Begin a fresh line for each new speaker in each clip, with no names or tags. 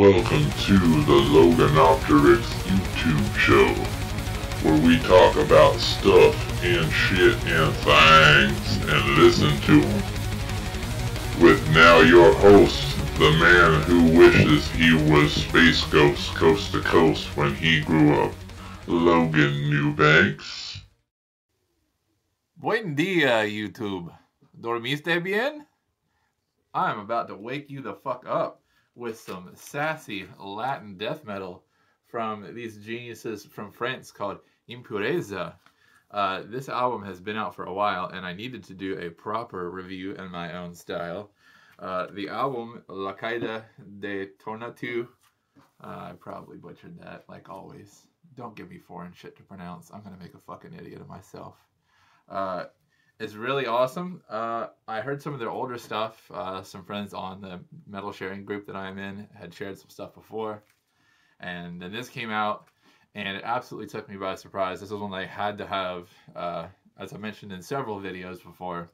Welcome to the Loganopterix YouTube show, where we talk about stuff and shit and things and listen to them. With now your host, the man who wishes he was Space Ghost coast to coast when he grew up, Logan Newbanks.
Buen dia, YouTube. ¿Dormiste bien? I'm about to wake you the fuck up with some sassy Latin death metal from these geniuses from France called Impureza. This album has been out for a while, and I needed to do a proper review in my own style. The album, La Caída de Tornatu, I probably butchered that, like always. Don't give me foreign shit to pronounce. I'm going to make a fucking idiot of myself. It's really awesome. I heard some of their older stuff. Some friends on the metal sharing group that I'm in had shared some stuff before. And then this came out, and it absolutely took me by surprise. This was one I had to have, as I mentioned in several videos before.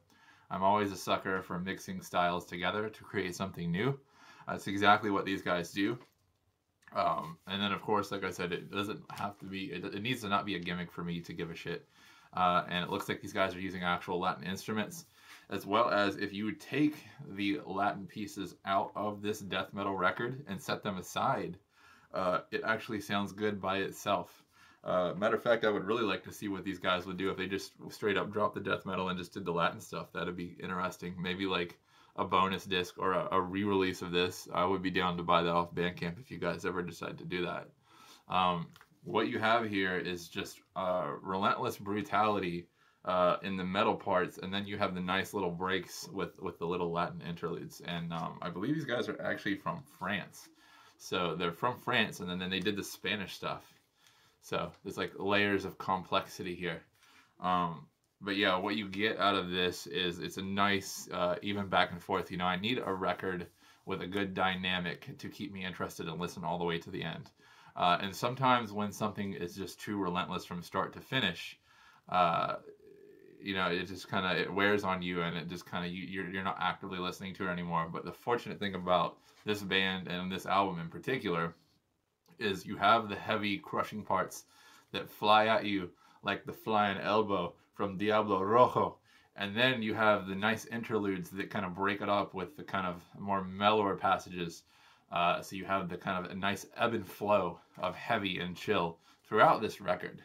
I'm always a sucker for mixing styles together to create something new. That's exactly what these guys do. And then, of course, like I said, it doesn't have to be, it needs to not be a gimmick for me to give a shit. And it looks like these guys are using actual Latin instruments, as well as if you would take the Latin pieces out of this death metal record and set them aside, it actually sounds good by itself. Matter of fact, I would really like to see what these guys would do if they just straight up dropped the death metal and just did the Latin stuff. That'd be interesting. Maybe like a bonus disc or a re-release of this. I would be down to buy that off Bandcamp if you guys ever decide to do that. What you have here is just relentless brutality in the metal parts, and then you have the nice little breaks with the little Latin interludes. And I believe these guys are actually from France. So they're from France, and then they did the Spanish stuff. So there's like layers of complexity here. But yeah, what you get out of this is it's a nice, even back and forth. You know, I need a record with a good dynamic to keep me interested and listen all the way to the end. And sometimes when something is just too relentless from start to finish, you know, it just kind of, it wears on you, and it just kind of, you're not actively listening to it anymore. But the fortunate thing about this band and this album in particular is you have the heavy crushing parts that fly at you like the flying elbow from Diablo Rojo. And then you have the nice interludes that kind of break it up with the kind of more mellower passages. So you have the kind of a nice ebb and flow of heavy and chill throughout this record.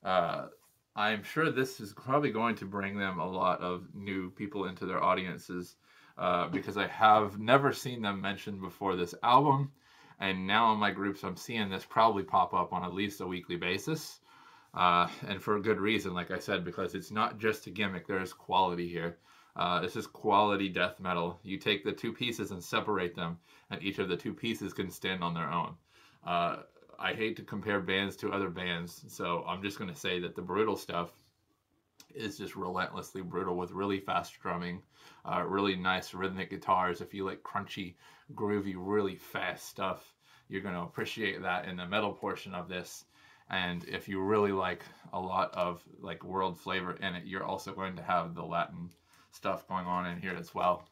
I'm sure this is probably going to bring them a lot of new people into their audiences, because I have never seen them mentioned before this album. And now in my groups, I'm seeing this probably pop up on at least a weekly basis. And for a good reason, like I said, because it's not just a gimmick. There's quality here. This is quality death metal. You take the two pieces and separate them, and each of the two pieces can stand on their own. I hate to compare bands to other bands, so I'm just going to say that the brutal stuff is just relentlessly brutal with really fast drumming, really nice rhythmic guitars. If you like crunchy, groovy, really fast stuff, you're going to appreciate that in the metal portion of this. And if you really like a lot of like world flavor in it, you're also going to have the Latin stuff going on in here as well.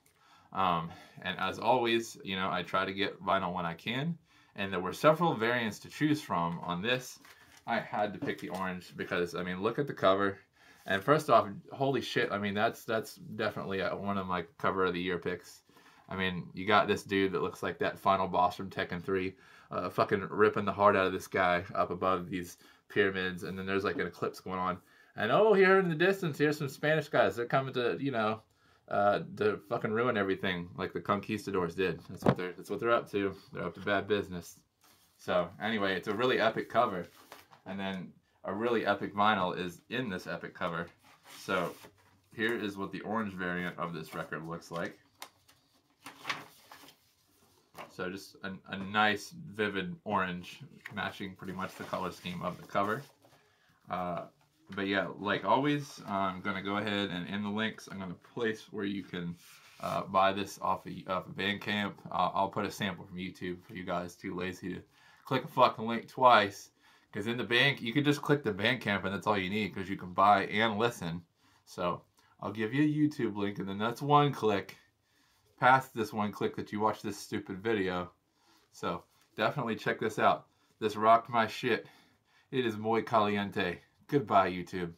And as always, you know, I try to get vinyl when I can, and there were several variants to choose from on this. I had to pick the orange because, I mean, look at the cover. And first off, holy shit, I mean, that's definitely one of my cover of the year picks. I mean, you got this dude that looks like that final boss from Tekken 3, fucking ripping the heart out of this guy up above these pyramids, and then there's like an eclipse going on. And oh, here in the distance, here's some Spanish guys. They're coming to, you know, to fucking ruin everything like the conquistadors did. That's what they're up to. They're up to bad business. So anyway, it's a really epic cover, and then a really epic vinyl is in this epic cover. So here is what the orange variant of this record looks like. So just a nice, vivid orange, matching pretty much the color scheme of the cover. But yeah, like always, I'm going to go ahead and in the links, I'm going to place where you can buy this off of Bandcamp. I'll put a sample from YouTube for you guys too lazy to click a fucking link twice. Because in the bank, you can just click the Bandcamp and that's all you need, because you can buy and listen. So I'll give you a YouTube link, and then that's one click past this one click that you watch this stupid video. So definitely check this out. This rocked my shit. It is muy caliente. Goodbye, YouTube.